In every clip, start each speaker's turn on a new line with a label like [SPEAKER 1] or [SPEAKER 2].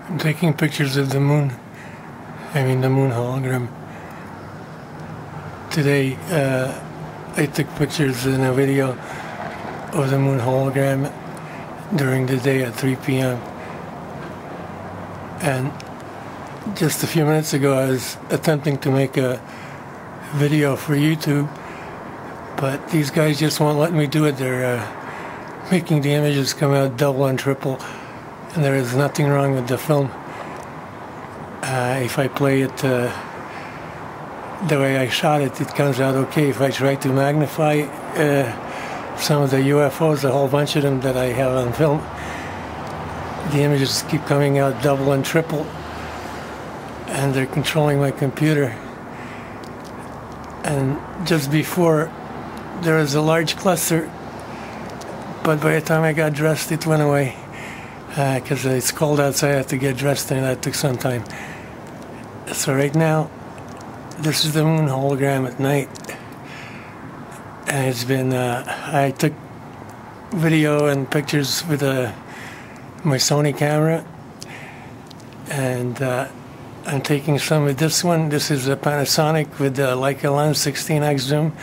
[SPEAKER 1] I'm taking pictures of the moon. The moon hologram. Today, I took pictures in a video of the moon hologram during the day at 3 p.m. And just a few minutes ago, I was attempting to make a video for YouTube, but these guys just won't let me do it. They're making the images come out double and triple, and there is nothing wrong with the film. If I play it the way I shot it, it comes out okay. If I try to magnify some of the UFOs, a whole bunch of them that I have on film, the images keep coming out double and triple, and they're controlling my computer. And just before, there was a large cluster, but by the time I got dressed, it went away. Because it's cold outside, I had to get dressed, and that took some time. So right now, this is the moon hologram at night. And it's been, I took video and pictures with my Sony camera. And I'm taking some with this one. This is a Panasonic with the Leica lens, 16x zoom.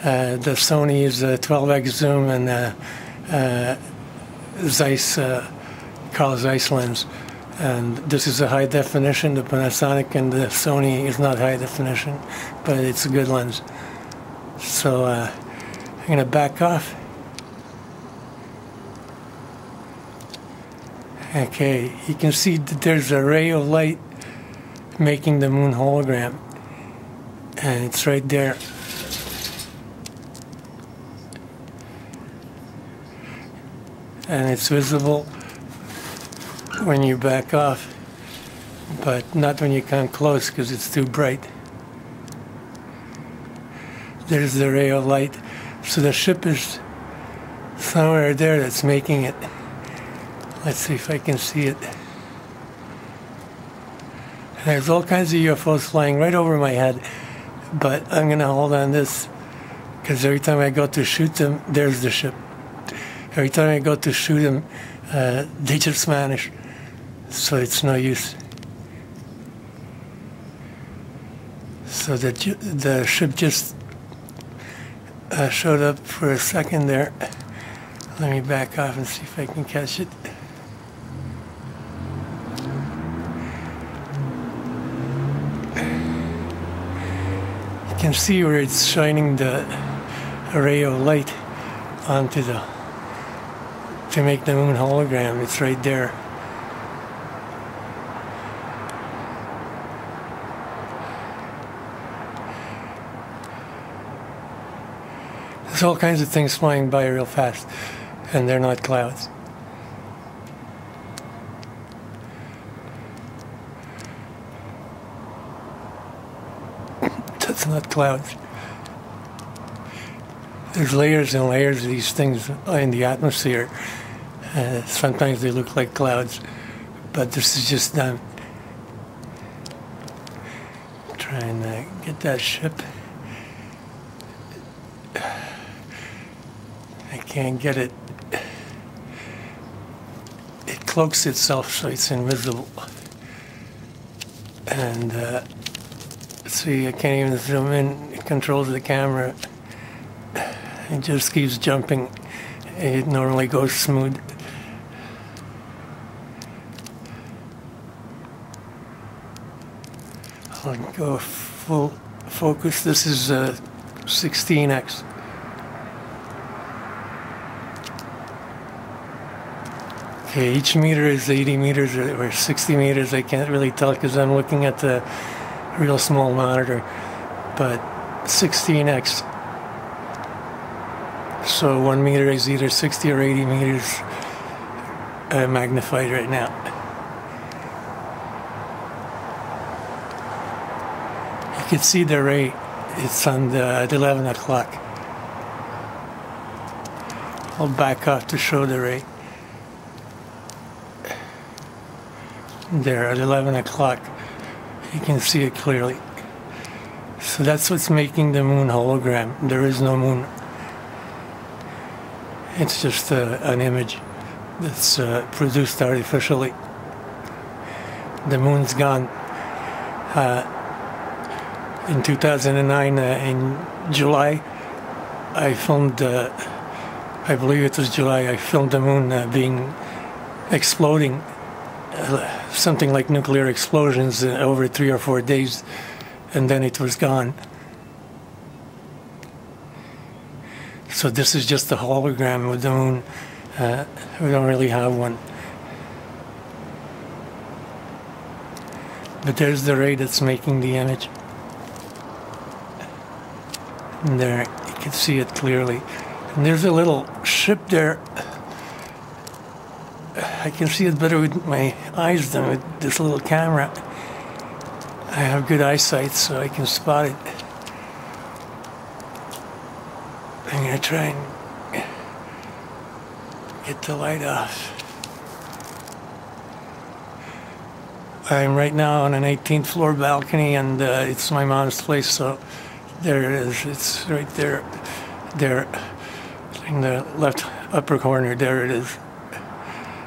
[SPEAKER 1] The Sony is a 12x zoom and Zeiss, Carl Zeiss lens. And this is a high definition. The Panasonic and the Sony is not high definition, but it's a good lens. So I'm going to back off. Okay, you can see that there's a ray of light making the moon hologram, and it's right there. And it's visible when you back off, but not when you come close because it's too bright. There's the ray of light. So the ship is somewhere there that's making it. Let's see if I can see it. And there's all kinds of UFOs flying right over my head, but I'm going to hold on this because every time I go to shoot them, there's the ship. Every time I go to shoot them, they just vanish. So it's no use. So the ship just showed up for a second there. Let me back off and see if I can catch it. You can see where it's shining the ray of light onto to make the moon hologram. It's right there. There's all kinds of things flying by real fast, and they're not clouds. That's not clouds. There's layers and layers of these things in the atmosphere. Sometimes they look like clouds, but this is just them. Trying to get that ship. I can't get it. It cloaks itself so it's invisible. And see, I can't even zoom in. It controls the camera. It just keeps jumping. It normally goes smooth. I'll go full focus. This is 16x. Okay, each meter is 80 meters or 60 meters. I can't really tell because I'm looking at the real small monitor. But 16x. So 1 meter is either 60 or 80 meters magnified right now. You can see the ray. It's on at 11 o'clock. I'll back off to show the ray. There at 11 o'clock. You can see it clearly. So that's what's making the moon hologram. There is no moon. It's just an image that's produced artificially. the moon's gone. In 2009, in July, I filmed, I believe it was July, I filmed the moon exploding, something like nuclear explosions over 3 or 4 days, and then it was gone. So this is just a hologram of the moon. We don't really have one. But there's the ray that's making the image. And there, you can see it clearly. And there's a little ship there. I can see it better with my eyes than with this little camera. I have good eyesight, so I can spot it. I'm going to try and get the light off. I'm right now on an 18th floor balcony, and it's my mom's place, so there it is. It's right there. There, in the left upper corner, there it is.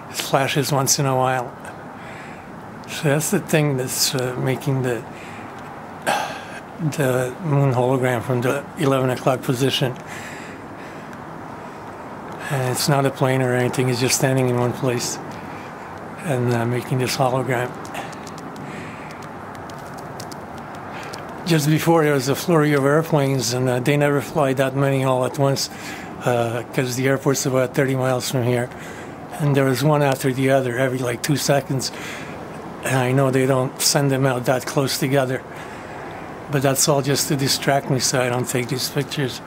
[SPEAKER 1] It flashes once in a while. So that's the thing that's making the moon hologram from the 11 o'clock position. And it's not a plane or anything, it's just standing in one place and making this hologram. Just before, there was a flurry of airplanes, and they never fly that many all at once because the airport's about 30 miles from here. And there was one after the other every like 2 seconds. And I know they don't send them out that close together. But that's all just to distract me so I don't take these pictures.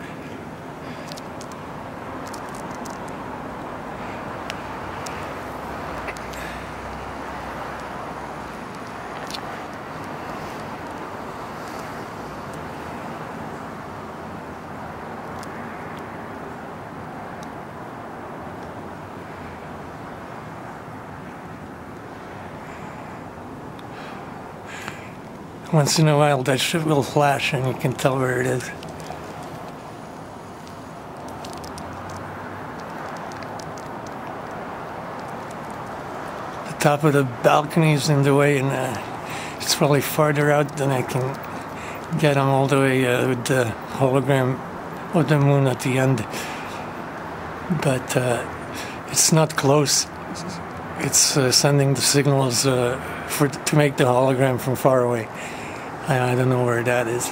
[SPEAKER 1] Once in a while, that ship will flash and you can tell where it is. The top of the balcony is in the way, and it's probably farther out than I can get them all the way with the hologram of the moon at the end. But it's not close. It's sending the signals to make the hologram from far away. I don't know where that is,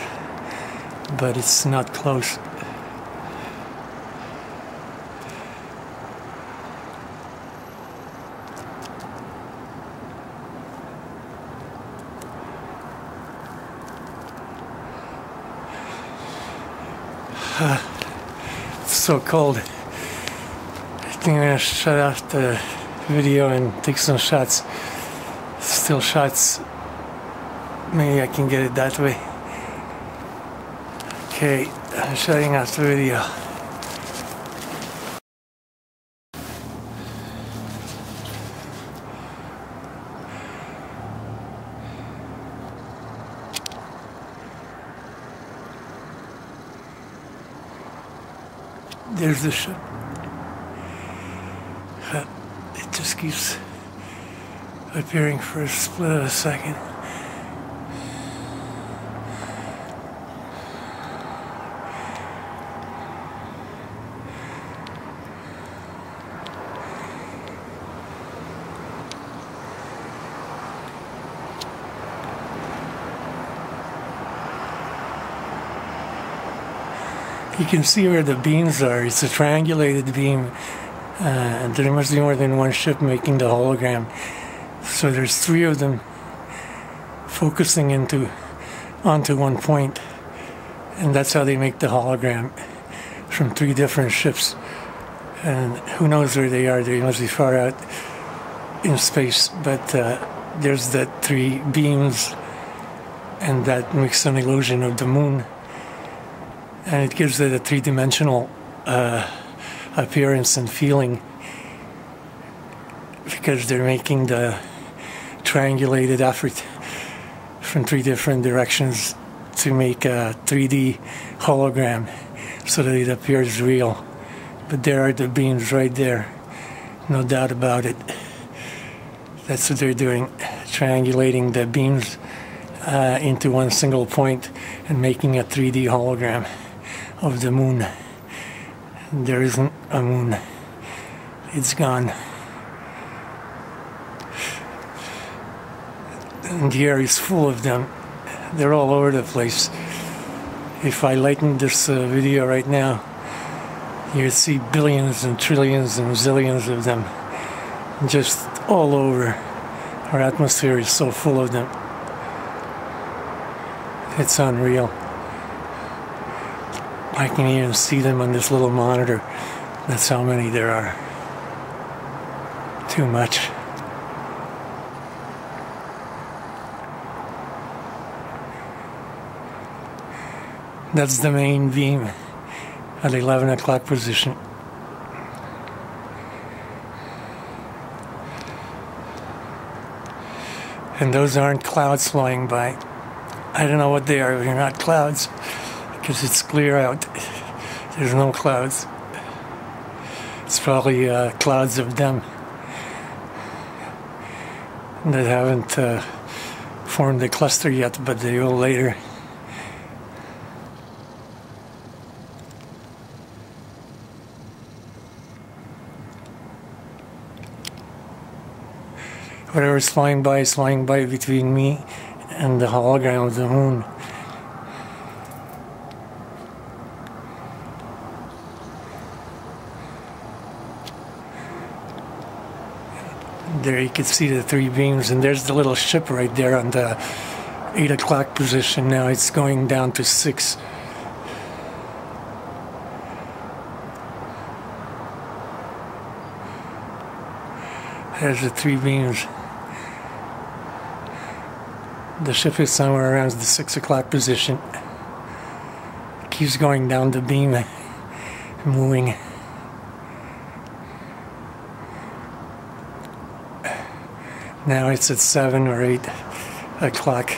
[SPEAKER 1] but it's not close. It's so cold. I think I'm gonna shut off the video and take some shots. Still shots. Maybe I can get it that way. Okay, I'm shutting off the video. There's the ship. It just keeps appearing for a split of a second. You can see where the beams are. It's a triangulated beam. There must be more than one ship making the hologram. So there's 3 of them focusing onto one point. And that's how they make the hologram from 3 different ships. And who knows where they are. They must be far out in space. But there's the 3 beams, and that makes an illusion of the moon. And it gives it a 3-dimensional appearance and feeling, because they're making the triangulated effort from 3 different directions to make a 3D hologram so that it appears real. But there are the beams right there, no doubt about it. That's what they're doing, triangulating the beams into one single point and making a 3D hologram of the moon. There isn't a moon. It's gone. And the air is full of them. They're all over the place. If I lighten this video right now, you'd see billions and trillions and zillions of them just all over. Our atmosphere is so full of them. It's unreal. I can even see them on this little monitor. That's how many there are. Too much. That's the main beam at 11 o'clock position. And those aren't clouds flying by. I don't know what they are. They're not clouds because it's clear out. There's no clouds. It's probably clouds of them that haven't formed a cluster yet, but they will later. Whatever's flying by is flying by between me and the hologram of the moon. There you can see the three beams, and there's the little ship right there on the 8 o'clock position. Now it's going down to 6. There's the three beams. The ship is somewhere around the 6 o'clock position. It keeps going down the beam, moving. Now it's at 7 or 8 o'clock.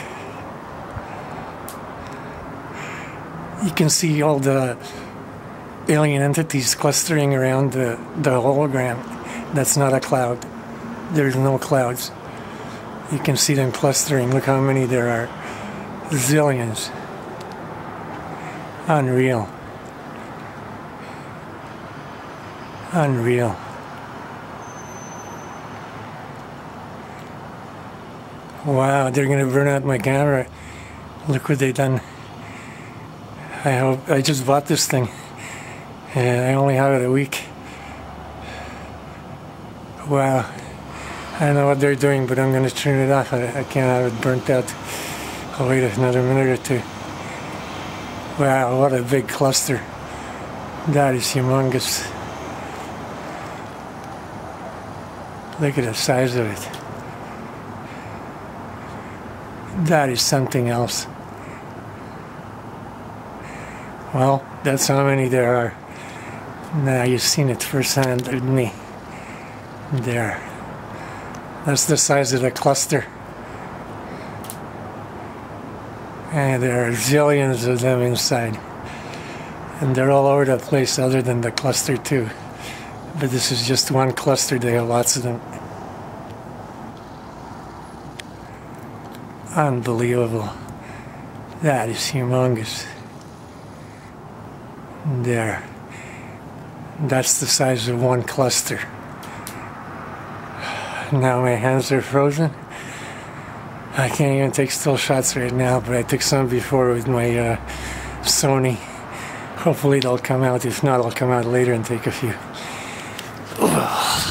[SPEAKER 1] You can see all the alien entities clustering around the hologram. That's not a cloud. There's no clouds. You can see them clustering. Look how many there are. Zillions. Unreal. Unreal. Wow, they're gonna burn out my camera. Look what they done. I just bought this thing. And I only have it a week. Wow. I don't know what they're doing, but I'm going to turn it off. I can't have it burnt out. I'll wait another minute or two. Wow, what a big cluster. That is humongous. Look at the size of it. That is something else. Well, that's how many there are. Now you've seen it firsthand with me. There. That's the size of the cluster. And there are zillions of them inside. And they're all over the place other than the cluster too. But this is just one cluster, they have lots of them. Unbelievable. That is humongous. There. That's the size of one cluster. Now my hands are frozen. I can't even take still shots right now, but I took some before with my Sony. Hopefully they'll come out. If not, I'll come out later and take a few. Ugh.